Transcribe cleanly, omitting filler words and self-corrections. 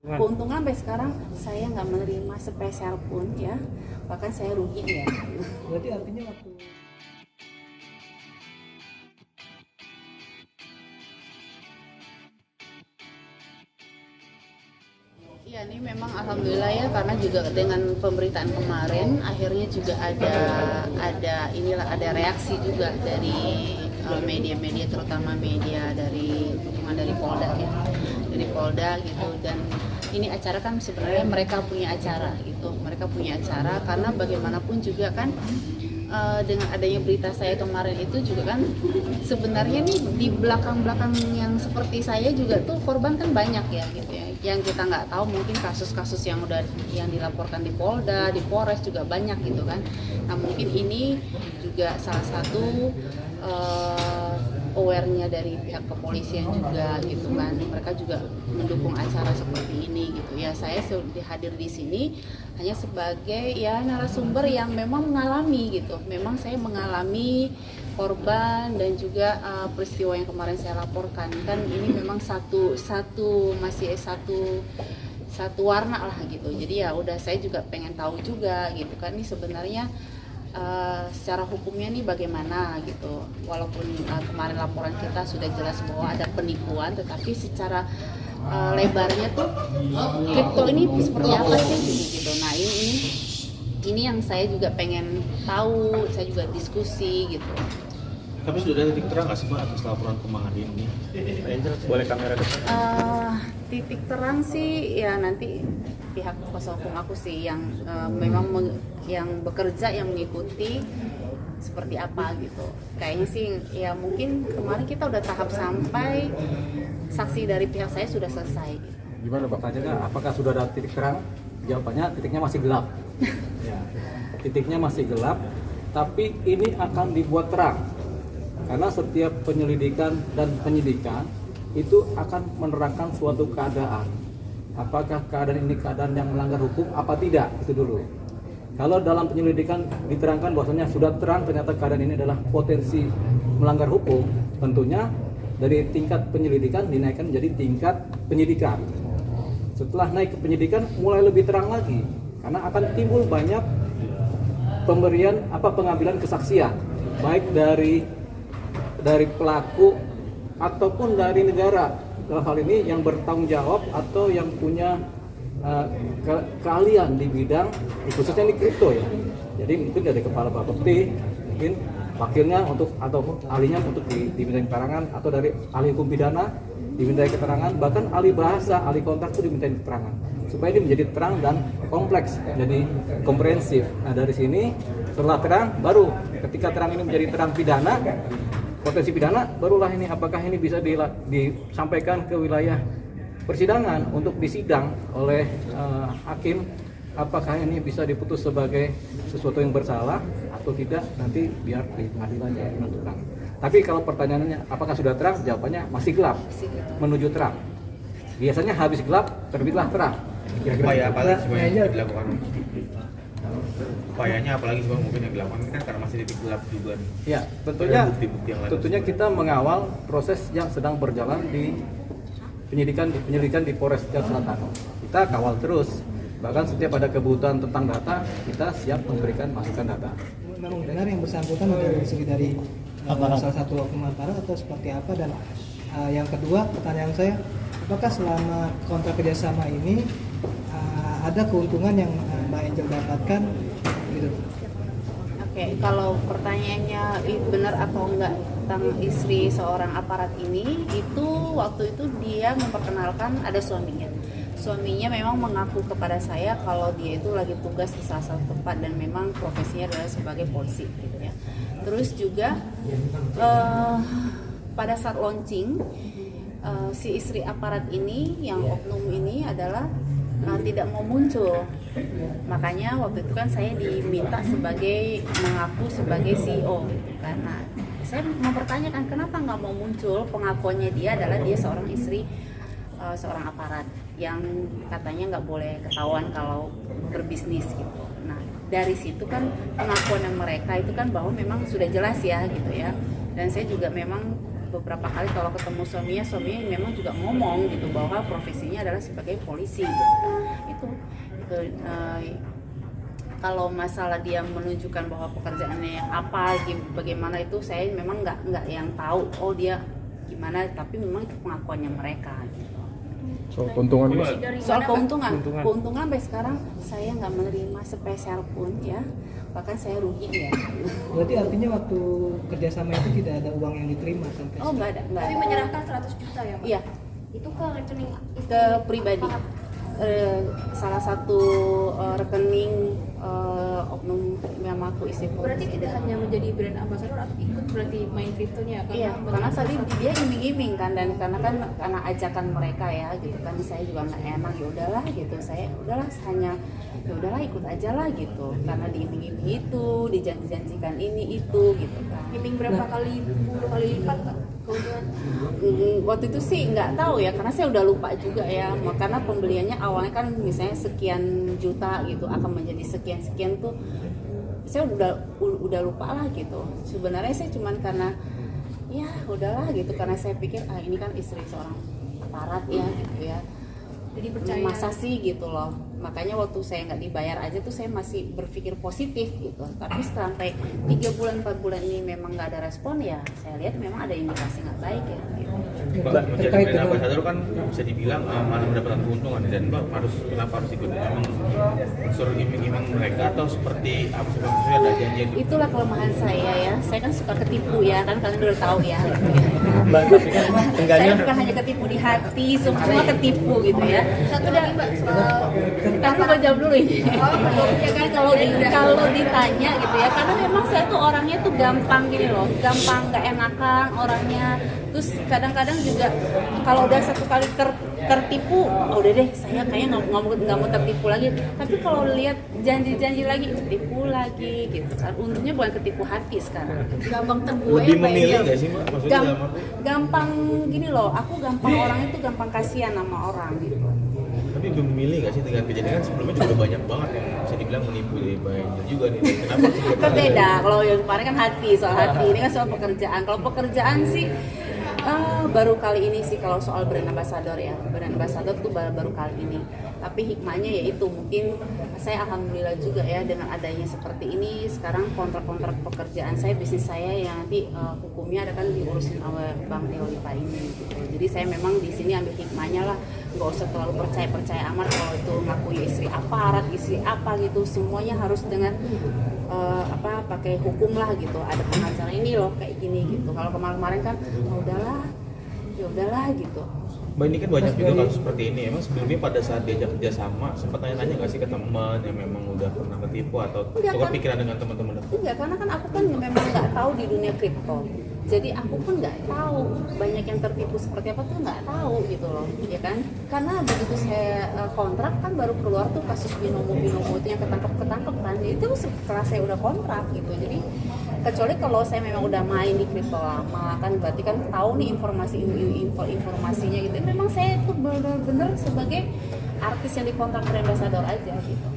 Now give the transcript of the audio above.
Keuntungan sampai sekarang saya nggak menerima sepeser pun ya, bahkan saya rugi ya. Berarti artinya waktu Iya, ini memang alhamdulillah ya, karena juga dengan pemberitaan kemarin akhirnya juga ada reaksi juga dari media-media, terutama media dari dukungan dari Polda ya, dari Polda gitu. Dan ini acara kan sebenarnya mereka punya acara gitu, karena bagaimanapun juga kan dengan adanya berita saya kemarin itu juga kan sebenarnya nih di belakang-belakang yang seperti saya juga tuh korban kan banyak ya gitu ya, yang kita nggak tahu mungkin kasus-kasus yang dilaporkan di Polda, di Polres juga banyak gitu kan. Nah mungkin ini juga salah satu aware-nya dari pihak kepolisian juga gitu kan, mereka juga mendukung acara seperti ini gitu ya. Saya hadir di sini hanya sebagai ya narasumber yang memang mengalami gitu, memang saya mengalami korban dan juga peristiwa yang kemarin saya laporkan kan. Ini memang satu warna lah gitu. Jadi ya udah, saya juga pengen tahu juga gitu kan, ini sebenarnya secara hukumnya nih bagaimana gitu. Walaupun kemarin laporan kita sudah jelas bahwa ada penipuan, tetapi secara lebarnya tuh kripto ini seperti apa sih gitu. Nah ini yang saya juga pengen tahu, saya juga diskusi gitu. Tapi sudah ada titik terang nggak sih Mbak atas laporan kemarin ini? Angel, boleh kamera depan? Titik terang sih ya nanti pihak kuasa hukum aku sih yang memang yang bekerja, yang mengikuti seperti apa gitu. Kayaknya sih ya mungkin kemarin kita udah tahap sampai saksi dari pihak saya sudah selesai. gimana Pak tanya, apakah sudah ada titik terang? Jawabannya titiknya masih gelap. Ya, titiknya masih gelap, tapi ini akan dibuat terang. Karena setiap penyelidikan dan penyidikan itu akan menerangkan suatu keadaan. Apakah keadaan ini keadaan yang melanggar hukum apa tidak, itu dulu. Kalau dalam penyelidikan diterangkan bahwasanya sudah terang ternyata keadaan ini adalah potensi melanggar hukum, tentunya dari tingkat penyelidikan dinaikkan menjadi tingkat penyidikan. Setelah naik ke penyidikan mulai lebih terang lagi, karena akan timbul banyak pengambilan kesaksian, baik dari pelaku ataupun dari negara. Dalam hal ini yang bertanggung jawab atau yang punya keahlian di bidang khususnya di kripto ya. Jadi mungkin dari kepala Bapepti, mungkin wakilnya atau ahlinya untuk dimintai keterangan, atau dari ahli hukum pidana dimintai keterangan, bahkan ahli bahasa, ahli kontrak itu dimintai keterangan, supaya ini menjadi terang dan kompleks, jadi komprehensif. Nah dari sini setelah terang, baru ketika terang ini menjadi terang pidana, potensi pidana, barulah ini apakah ini bisa disampaikan ke wilayah persidangan untuk disidang oleh hakim, apakah ini bisa diputus sebagai sesuatu yang bersalah atau tidak, nanti biar di pengadilan yang menentukan. Tapi kalau pertanyaannya apakah sudah terang, jawabannya masih gelap menuju terang. Biasanya habis gelap terbitlah terang. Upaya apa lagi yang dilakukan? Upayanya apalagi mungkin yang dilakukan kan karena masih titik gelap juga nih. Ya, tentunya kita mengawal proses yang sedang berjalan di penyelidikan di Polres Jakarta Selatan. Kita kawal terus. Bahkan setiap ada kebutuhan tentang data, kita siap memberikan masukan data. Memang benar yang bersangkutan dari salah satu oknum aparat atau seperti apa? Dan yang kedua, pertanyaan saya, apakah selama kontrak kerjasama ini ada keuntungan yang Mbak Angel dapatkan gitu? Oke, kalau pertanyaannya benar atau enggak tentang istri seorang aparat ini, itu waktu itu dia memperkenalkan ada suaminya. Suaminya memang mengaku kepada saya kalau dia itu lagi tugas di salah satu tempat dan memang profesinya adalah sebagai polisi gitu ya. Terus juga pada saat launching si istri aparat ini yang oknum ini adalah tidak mau muncul. Makanya waktu itu kan saya diminta mengaku sebagai CEO gitu kan. Nah, saya mempertanyakan kenapa nggak mau muncul. Pengakuannya dia adalah dia seorang istri seorang aparat yang katanya nggak boleh ketahuan kalau berbisnis gitu. Nah dari situ kan pengakuan mereka itu kan bahwa memang sudah jelas ya gitu ya. Dan saya juga memang beberapa kali kalau ketemu suaminya memang juga ngomong gitu bahwa profesinya adalah sebagai polisi gitu. Itu kalau masalah dia menunjukkan bahwa pekerjaannya apa bagaimana itu saya memang nggak yang tahu dia gimana, tapi memang itu pengakuannya mereka gitu. Soal keuntungan Soal keuntungan sampai sekarang saya nggak menerima sepeser pun ya, bahkan saya rugi ya. Berarti artinya waktu kerjasama itu tidak ada uang yang diterima sampai Nggak ada. Tapi menyerahkan 100 juta ya Pak? Iya, Itu ke rekening ke pribadi. Salah satu rekening oknum yang aku isi. Berarti tidak hanya menjadi brand ambassador atau ikut berarti main kriptonya ya? Iya, karena tadi dia iming-iming kan, dan karena ajakan mereka ya gitu kan, saya juga nggak enak, ya udahlah gitu, saya udahlah hanya ya udahlah ikut aja lah gitu, karena diiming-iming itu, dijanji-janjikan ini itu gitu kan. Iming berapa kali, 10 kali lipat Kak keuntungan? Waktu itu sih nggak tahu ya, karena saya udah lupa juga ya, karena pembeliannya awalnya kan misalnya sekian juta gitu akan menjadi sekian tuh saya udah lupa lah gitu. Sebenarnya saya cuman karena ya udahlah gitu, karena saya pikir ini kan istri seorang aparat ya gitu ya, Jadi percaya. masa sih gitu loh. Makanya waktu saya nggak dibayar aja tuh saya masih berpikir positif gitu, tapi sampai 3 bulan 4 bulan ini memang nggak ada respon ya, saya lihat memang ada indikasi nggak baik ya gitu. Mbak, menjadi brand ambassador kan bisa dibilang malah mendapatkan keuntungan, dan Mbak kenapa harus ikut? Memang unsur iming-iming mereka atau seperti apa sih, maksudnya ada janjian? Itulah kelemahan saya ya, saya kan suka ketipu ya, kan kalian udah tahu ya gitu ya. Mbak, tapi kan Saya enggaknya bukan hanya ketipu di hati, semua ketipu gitu ya. Satu lagi Mbak, soal Tapi mau jawab dulu ini. ya kan Kalau ditanya gitu ya, karena memang saya tuh orangnya tuh gampang gini loh, gampang nggak enakan orangnya. Terus kadang-kadang juga kalau udah satu kali tertipu, udah deh saya kayaknya nggak mau tertipu lagi. Tapi kalau lihat janji-janji lagi, tertipu lagi gitu kan. Untungnya bukan ketipu hati sekarang. gampang terbuai Lebih Mbak memilih ya? nggak sih Mbak? Maksudnya dalam arti Gampang gini loh, aku gampang orangnya tuh gampang kasihan sama orang gitu. tapi lebih memilih nggak sih dengan kejadian kan sebelumnya juga banyak banget yang bisa dibilang menipu dari banyak juga nih. Kenapa sih? Kan beda, kalau yang kemarin kan hati, soal hati, ini kan soal pekerjaan. Kalau pekerjaan sih baru kali ini sih, kalau soal brand ambassador ya, brand ambassador tuh baru kali ini. Tapi hikmahnya yaitu mungkin saya alhamdulillah juga ya, dengan adanya seperti ini sekarang kontrak-kontrak pekerjaan saya, bisnis saya yang nanti hukumnya ada kan diurusin oleh Bank Neolipa ini gitu. Jadi saya memang di sini ambil hikmahnya lah, nggak usah terlalu percaya amat kalau itu ngaku istri aparat, istri apa gitu, semuanya harus dengan pakai hukum lah gitu, ada pengacara ini loh kayak gini gitu. Kalau kemarin kan ya udahlah gitu. Mbak, ini kan banyak juga kasus seperti ini. Emang sebelumnya pada saat diajak kerjasama sempat nanya-nanya nggak sih ke teman yang memang udah pernah ketipu atau Enggak, tukar kan? pikiran dengan teman-teman? Enggak, karena kan aku kan memang nggak tahu di dunia kripto. Jadi aku pun nggak tahu banyak yang tertipu seperti apa tuh nggak tahu gitu loh, ya kan? Karena begitu saya kontrak kan baru keluar tuh kasus binomo itu yang ketangkep kan. Jadi itu setelah saya udah kontrak gitu. Jadi kecuali kalau saya memang udah main di kripto lama kan, berarti kan tahu nih informasinya gitu. Memang saya tuh benar-benar sebagai artis yang dikontrak brand ambassador aja gitu.